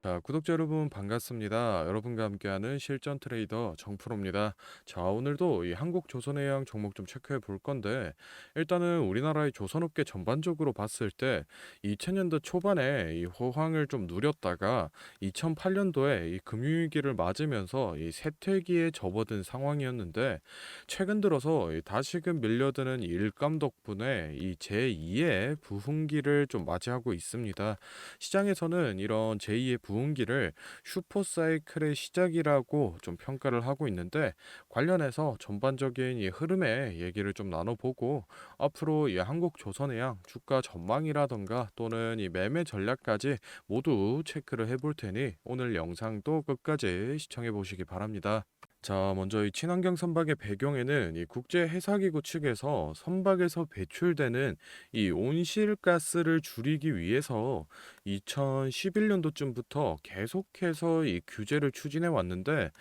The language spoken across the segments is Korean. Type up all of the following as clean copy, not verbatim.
자, 구독자 여러분 반갑습니다. 여러분과 함께하는 실전 트레이더 정프로입니다. 자, 오늘도 이 한국조선해양 종목 좀 체크해 볼 건데, 일단은 우리나라의 조선업계 전반적으로 봤을 때 2000년도 초반에 이 호황을 좀 누렸다가 2008년도에 이 금융위기를 맞으면서 이 쇠퇴기에 접어든 상황이었는데, 최근 들어서 이 다시금 밀려드는 이 일감 덕분에 이 제2의 부흥기를 좀 맞이하고 있습니다. 시장에서는 이런 제2의 부흥기를 슈퍼사이클의 시작이라고 좀 평가를 하고 있는데, 관련해서 전반적인 이 흐름의 얘기를 좀 나눠보고 앞으로 이 한국조선해양 주가 전망이라던가 또는 이 매매 전략까지 모두 체크를 해볼 테니 오늘 영상도 끝까지 시청해 보시기 바랍니다. 자, 먼저 이 친환경 선박의 배경에는 이 국제 해사기구 측에서 선박에서 배출되는 이 온실가스를 줄이기 위해서 2011년도쯤부터 계속해서 이 규제를 추진해 왔는데,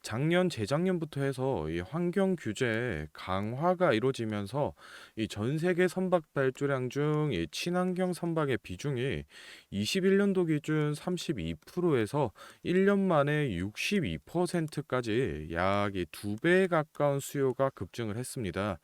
작년 재작년부터 해서 이 환경 규제 강화가 이루어지면서 이 전 세계 선박 발주량 중 이 친환경 선박의 비중이 21년도 기준 32%에서 1년 만에 62%까지 약 이 2배에 가까운 수요가 급증을 했습니다.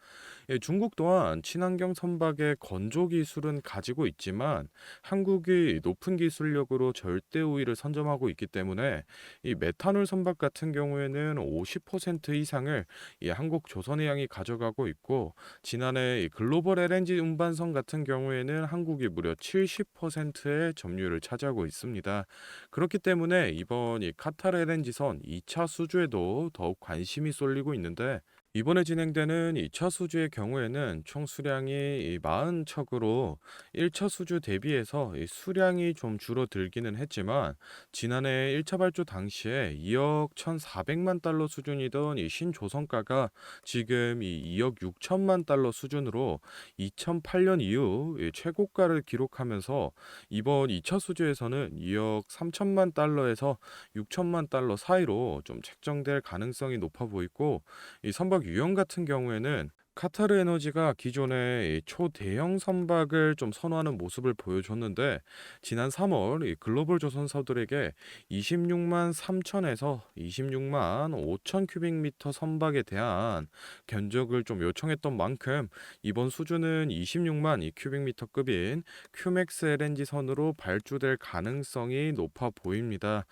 예, 중국 또한 친환경 선박의 건조 기술은 가지고 있지만 한국이 높은 기술력으로 절대 우위를 선점하고 있기 때문에 이 메탄올 선박 같은 경우에는 50% 이상을 이 한국 조선해양이 가져가고 있고, 지난해 이 글로벌 LNG 운반선 같은 경우에는 한국이 무려 70%의 점유율을 차지하고 있습니다. 그렇기 때문에 이번 이 카타르 LNG선 2차 수주에도 더욱 관심이 쏠리고 있는데, 이번에 진행되는 2차 수주의 경우에는 총 수량이 40척으로 1차 수주 대비해서 이 수량이 좀 줄어들기는 했지만, 지난해 1차 발주 당시에 2억 1,400만 달러 수준이던 이 신조선가가 지금 이 2억 6천만 달러 수준으로 2008년 이후 이 최고가를 기록하면서 이번 2차 수주에서는 2억 3천만 달러에서 6천만 달러 사이로 좀 책정될 가능성이 높아 보이고, 이 선박 유형 같은 경우에는 카타르 에너지가 기존의 이 초대형 선박을 좀 선호하는 모습을 보여줬는데, 지난 3월 이 글로벌 조선사들에게 26만 3천에서 26만 5천 큐빅미터 선박에 대한 견적을 좀 요청했던 만큼 이번 수주는 26만 이 큐빅미터급인 큐맥스 LNG 선으로 발주될 가능성이 높아 보입니다.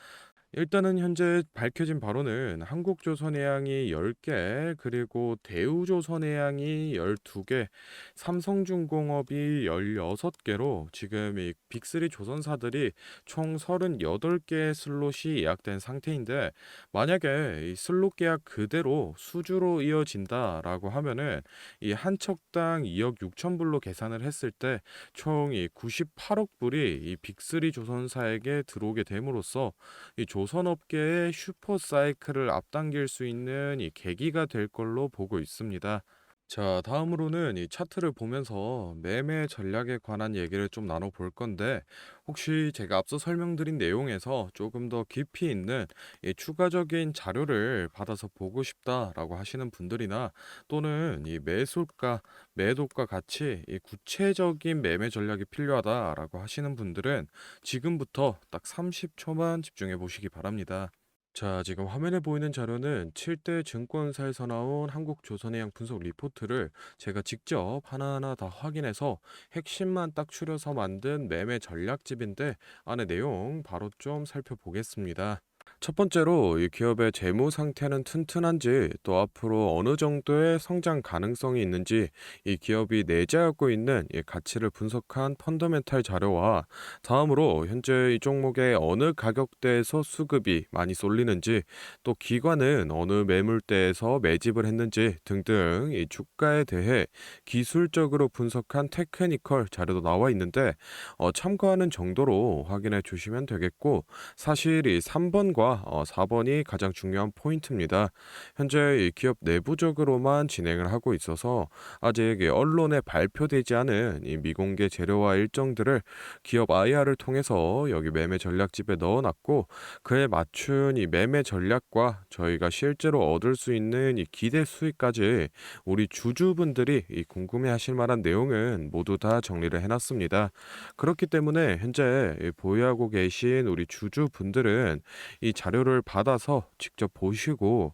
일단은 현재 밝혀진 바로는 한국조선해양이 10개, 그리고 대우조선해양이 12개, 삼성중공업이 16개로 지금 이 빅3 조선사들이 총 38개의 슬롯이 예약된 상태인데, 만약에 이 슬롯 계약 그대로 수주로 이어진다라고 하면은 이 한 척당 2억 6천 불로 계산을 했을 때 총 이 98억 불이 이 빅3 조선사에게 들어오게 됨으로써 이 조선업계의 슈퍼 사이클을 앞당길 수 있는 이 계기가 될 걸로 보고 있습니다. 자, 다음으로는 이 차트를 보면서 매매 전략에 관한 얘기를 좀 나눠볼 건데, 혹시 제가 앞서 설명드린 내용에서 조금 더 깊이 있는 이 추가적인 자료를 받아서 보고 싶다라고 하시는 분들이나, 또는 이 매수가, 매도가 같이 이 구체적인 매매 전략이 필요하다라고 하시는 분들은 지금부터 딱 30초만 집중해 보시기 바랍니다. 자, 지금 화면에 보이는 자료는 7대 증권사에서 나온 한국조선해양 분석 리포트를 제가 직접 하나하나 다 확인해서 핵심만 딱 추려서 만든 매매 전략집인데, 안에 내용 바로 좀 살펴보겠습니다. 첫 번째로 이 기업의 재무 상태는 튼튼한지, 또 앞으로 어느 정도의 성장 가능성이 있는지, 이 기업이 내재하고 있는 이 가치를 분석한 펀더멘탈 자료와, 다음으로 현재 이 종목의 어느 가격대에서 수급이 많이 쏠리는지, 또 기관은 어느 매물대에서 매집을 했는지 등등 이 주가에 대해 기술적으로 분석한 테크니컬 자료도 나와 있는데, 참고하는 정도로 확인해 주시면 되겠고, 사실 이 3번과 3번과 4번이 가장 중요한 포인트입니다. 현재 이 기업 내부적으로만 진행을 하고 있어서 아직 이 언론에 발표되지 않은 이 미공개 재료와 일정들을 기업 IR을 통해서 여기 매매 전략집에 넣어놨고, 그에 맞춘 이 매매 전략과 저희가 실제로 얻을 수 있는 이 기대 수익까지 우리 주주분들이 이 궁금해하실 만한 내용은 모두 다 정리를 해놨습니다. 그렇기 때문에 현재 이 보유하고 계신 우리 주주분들은 이 자료를 받아서 직접 보시고,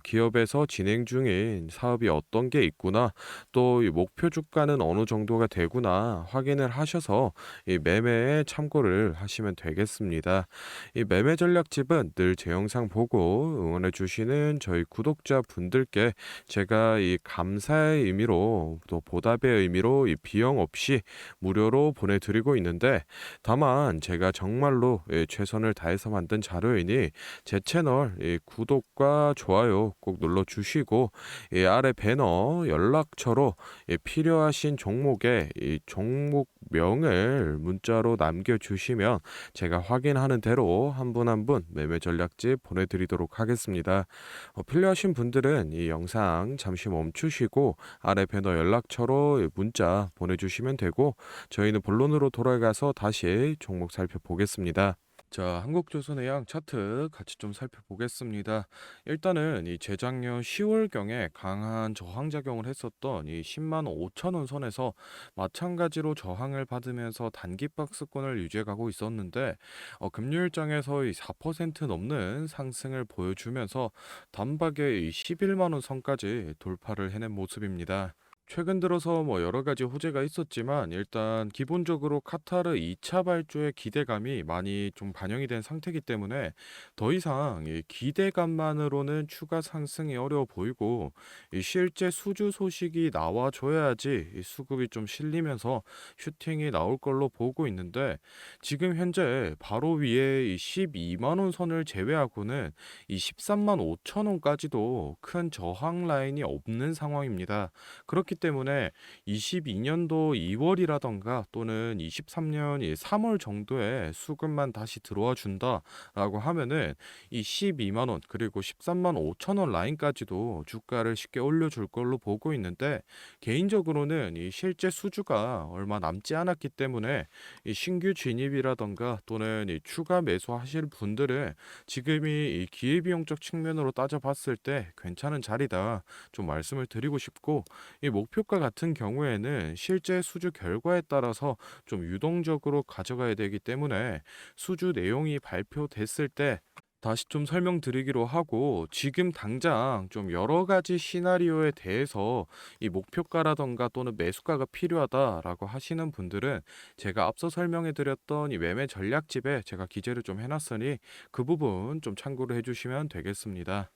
기업에서 진행 중인 사업이 어떤 게 있구나, 또 이 목표 주가는 어느 정도가 되구나 확인을 하셔서 이 매매에 참고를 하시면 되겠습니다. 이 매매 전략집은 늘 제 영상 보고 응원해 주시는 저희 구독자 분들께 제가 이 감사의 의미로, 또 보답의 의미로 이 비용 없이 무료로 보내드리고 있는데, 다만 제가 정말로 최선을 다해서 만든 자료이니 제 채널 구독과 좋아요 꼭 눌러주시고, 아래 배너 연락처로 필요하신 종목의 이 종목명을 문자로 남겨주시면 제가 확인하는 대로 한 분 한 분 매매 전략집 보내드리도록 하겠습니다. 필요하신 분들은 이 영상 잠시 멈추시고 아래 배너 연락처로 문자 보내주시면 되고, 저희는 본론으로 돌아가서 다시 종목 살펴보겠습니다. 자, 한국조선해양 차트 같이 좀 살펴보겠습니다. 일단은 이 재작년 10월경에 강한 저항작용을 했었던 이 10만 5천 원 선에서 마찬가지로 저항을 받으면서 단기 박스권을 유지해가고 있었는데, 금요일장에서 이 4% 넘는 상승을 보여주면서 단박에 이 11만 원 선까지 돌파를 해낸 모습입니다. 최근 들어서 뭐 여러 가지 호재가 있었지만, 일단 기본적으로 카타르 2차 발주의 기대감이 많이 좀 반영이 된 상태이기 때문에 더 이상 이 기대감만으로는 추가 상승이 어려워 보이고, 이 실제 수주 소식이 나와줘야지 이 수급이 좀 실리면서 슈팅이 나올 걸로 보고 있는데, 지금 현재 바로 위에 이 12만 원 선을 제외하고는 이 13만 5천 원까지도 큰 저항 라인이 없는 상황입니다. 그렇기 때문에 22년도 2월이라던가 또는 23년 3월 정도에 수급만 다시 들어와 준다라고 하면은 이 12만 원 그리고 13만 5천 원 라인까지도 주가를 쉽게 올려줄 걸로 보고 있는데, 개인적으로는 이 실제 수주가 얼마 남지 않았기 때문에 이 신규 진입이라던가 또는 이 추가 매수하실 분들은 지금이 이 기회비용적 측면으로 따져봤을 때 괜찮은 자리다 좀 말씀을 드리고 싶고, 이 목표가 같은 경우에는 실제 수주 결과에 따라서 좀 유동적으로 가져가야 되기 때문에 수주 내용이 발표됐을 때 다시 좀 설명드리기로 하고, 지금 당장 좀 여러 가지 시나리오에 대해서 이 목표가라던가 또는 매수가가 필요하다라고 하시는 분들은 제가 앞서 설명해드렸던 이 매매 전략집에 제가 기재를 좀 해놨으니 그 부분 좀 참고를 해주시면 되겠습니다.